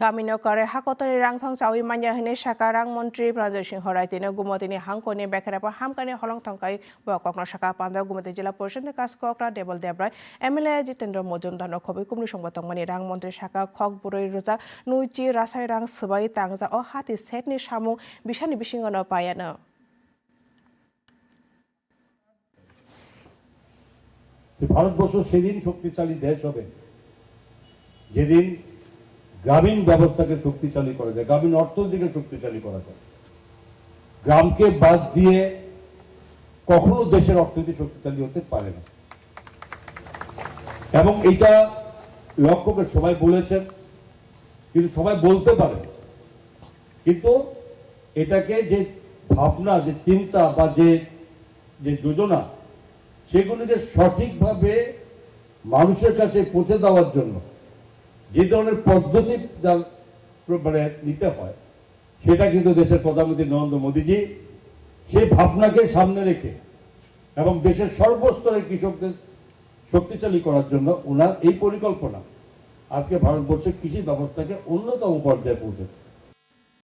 Kaminokare hakotoni rangthong chawi manya hine sakarang Mantri Pranjay Singh Rai tino gumotini hangkoni bekerapa hamkani holong thongkai bokokno saka panda gumoti jila poriষদ কাজ kokra Debol Debrai MLA Jitendra Mojumdar khobi kumni সংবাদমনি rang mantri saka khok buroi roja nuichi rasai rang sbai tangja o hati setni samung bisani bisingono payana Bharatvarsha সেদিন শক্তিশালী দেশ হবে যেদিন গ্রামীণ ব্যবস্থাকে শক্তিশালী করা যায়, গ্রামীণ অর্থনীতিকে শক্তিশালী করা যায়। গ্রামকে বাদ দিয়ে কখনো দেশের অর্থনীতি শক্তিশালী হতে পারে না এবং এটা লক্ষ্য করে সবাই বলেছেন, কিন্তু সবাই বলতে পারে, কিন্তু এটাকে যে ভাবনা, যে চিন্তা বা যে যোজনা, সেগুলিকে সঠিকভাবে মানুষের কাছে পৌঁছে দেওয়ার জন্য যে ধরনের পদ্ধতি নিতে হয়, সেটা কিন্তু দেশের প্রধানমন্ত্রী নরেন্দ্র মোদীজি সেই ভাবনাকে সামনে রেখে এবং দেশের সর্বস্তরের কৃষকদের শক্তিশালী করার জন্য ওনার এই পরিকল্পনা আজকে ভারতবর্ষের কৃষি ব্যবস্থাকে অন্যতম পর্যায়ে পৌঁছেছে।